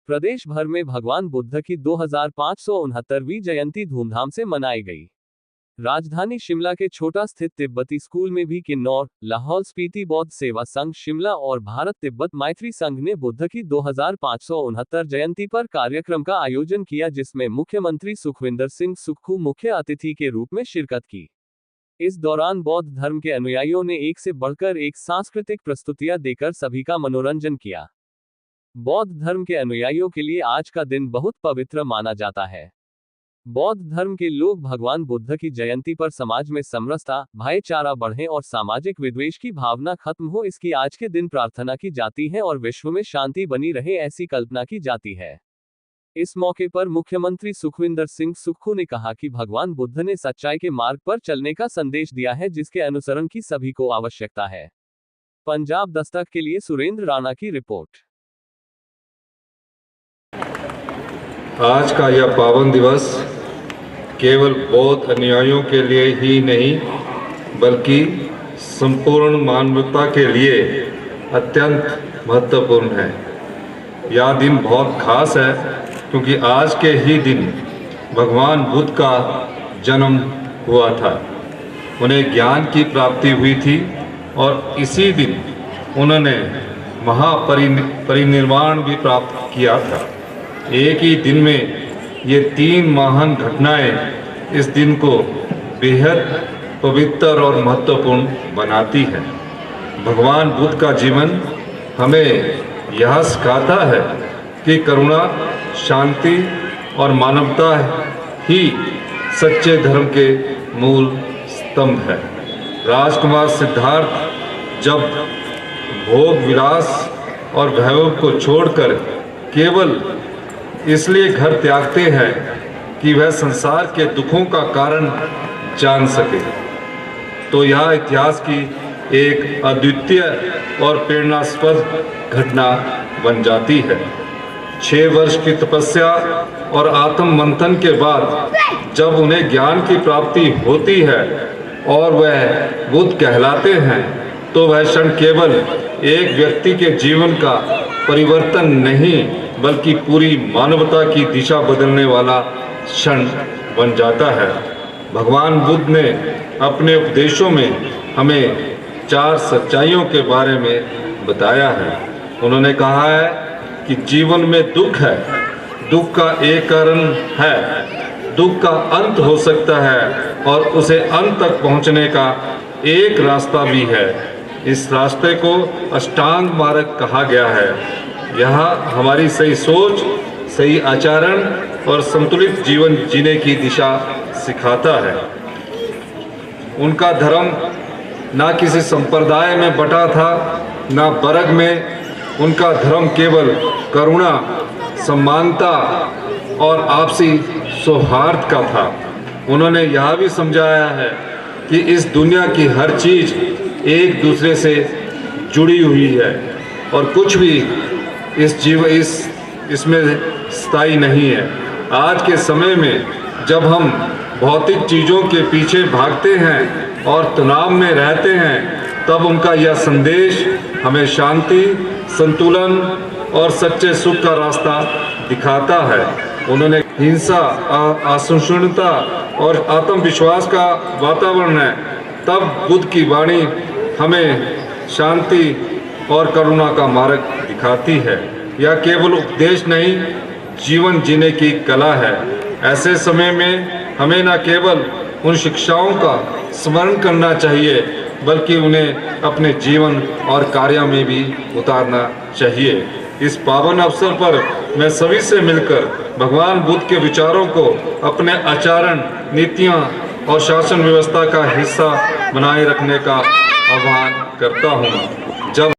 प्रदेश भर में भगवान बुद्ध की 2569वीं जयंती धूमधाम से मनाई गई। राजधानी शिमला के छोटा स्थित तिब्बती स्कूल में भी किन्नौर, लाहौल स्पीति बौद्ध सेवा संघ शिमला और भारत तिब्बत मैत्री संघ ने बुद्ध की 2569 जयंती पर कार्यक्रम का आयोजन किया, जिसमें मुख्यमंत्री सुखविंदर सिंह सुक्खू मुख्य अतिथि के रूप में शिरकत की। इस दौरान बौद्ध धर्म के अनुयायियों ने एक से बढ़कर एक सांस्कृतिक प्रस्तुतियां देकर सभी का मनोरंजन किया। बौद्ध धर्म के अनुयायियों के लिए आज का दिन बहुत पवित्र माना जाता है। बौद्ध धर्म के लोग भगवान बुद्ध की जयंती पर समाज में समरसता, भाईचारा बढ़े और सामाजिक विद्वेष की भावना खत्म हो, इसकी आज के दिन प्रार्थना की जाती है और विश्व में शांति बनी रहे, ऐसी कल्पना की जाती है। इस मौके पर मुख्यमंत्री सुखविंदर सिंह सुक्खू ने कहा कि भगवान बुद्ध ने सच्चाई के मार्ग पर चलने का संदेश दिया है, जिसके अनुसरण की सभी को आवश्यकता है। पंजाब दस्तक के लिए सुरेंद्र राणा की रिपोर्ट। आज का यह पावन दिवस केवल बौद्ध अनुयायियों के लिए ही नहीं, बल्कि संपूर्ण मानवता के लिए अत्यंत महत्वपूर्ण है। यह दिन बहुत खास है क्योंकि आज के ही दिन भगवान बुद्ध का जन्म हुआ था। उन्हें ज्ञान की प्राप्ति हुई थी और इसी दिन उन्होंने महापरिनिर्वाण भी प्राप्त किया था। एक ही दिन में ये 3 महान घटनाएं इस दिन को बेहद पवित्र और महत्वपूर्ण बनाती है। भगवान बुद्ध का जीवन हमें यह सिखाता है कि करुणा, शांति और मानवता ही सच्चे धर्म के मूल स्तंभ है। राजकुमार सिद्धार्थ जब भोग विलास और वैभव को छोड़कर केवल इसलिए घर त्यागते हैं कि वह संसार के दुखों का कारण जान सके, तो यह इतिहास की एक अद्वितीय और प्रेरणास्पद घटना बन जाती है। 6 वर्ष की तपस्या और आत्म मंथन के बाद जब उन्हें ज्ञान की प्राप्ति होती है और वह बुद्ध कहलाते हैं, तो वह क्षण केवल एक व्यक्ति के जीवन का परिवर्तन नहीं, बल्कि पूरी मानवता की दिशा बदलने वाला क्षण बन जाता है। भगवान बुद्ध ने अपने उपदेशों में हमें 4 सच्चाइयों के बारे में बताया है। उन्होंने कहा है कि जीवन में दुख है, दुख का एक कारण है, दुख का अंत हो सकता है और उसे अंत तक पहुंचने का एक रास्ता भी है। इस रास्ते को अष्टांग मार्ग कहा गया है। यह हमारी सही सोच, सही आचरण और संतुलित जीवन जीने की दिशा सिखाता है। उनका धर्म ना किसी संप्रदाय में बटा था, ना वर्ग में। उनका धर्म केवल करुणा, समानता और आपसी सौहार्द का था। उन्होंने यह भी समझाया है कि इस दुनिया की हर चीज़ एक दूसरे से जुड़ी हुई है और कुछ भी इसमें स्थायी नहीं है। आज के समय में जब हम भौतिक चीज़ों के पीछे भागते हैं और तनाव में रहते हैं, तब उनका यह संदेश हमें शांति, संतुलन और सच्चे सुख का रास्ता दिखाता है। उन्होंने हिंसा, असहिष्णुता और आत्मविश्वास का वातावरण है, तब बुद्ध की वाणी हमें शांति और करुणा का मार्ग दिखाती है। यह केवल उपदेश नहीं, जीवन जीने की कला है। ऐसे समय में हमें न केवल उन शिक्षाओं का स्मरण करना चाहिए, बल्कि उन्हें अपने जीवन और कार्य में भी उतारना चाहिए। इस पावन अवसर पर मैं सभी से मिलकर भगवान बुद्ध के विचारों को अपने आचरण, नीतियाँ और शासन व्यवस्था का हिस्सा बनाए रखने का आह्वान करता हूँ।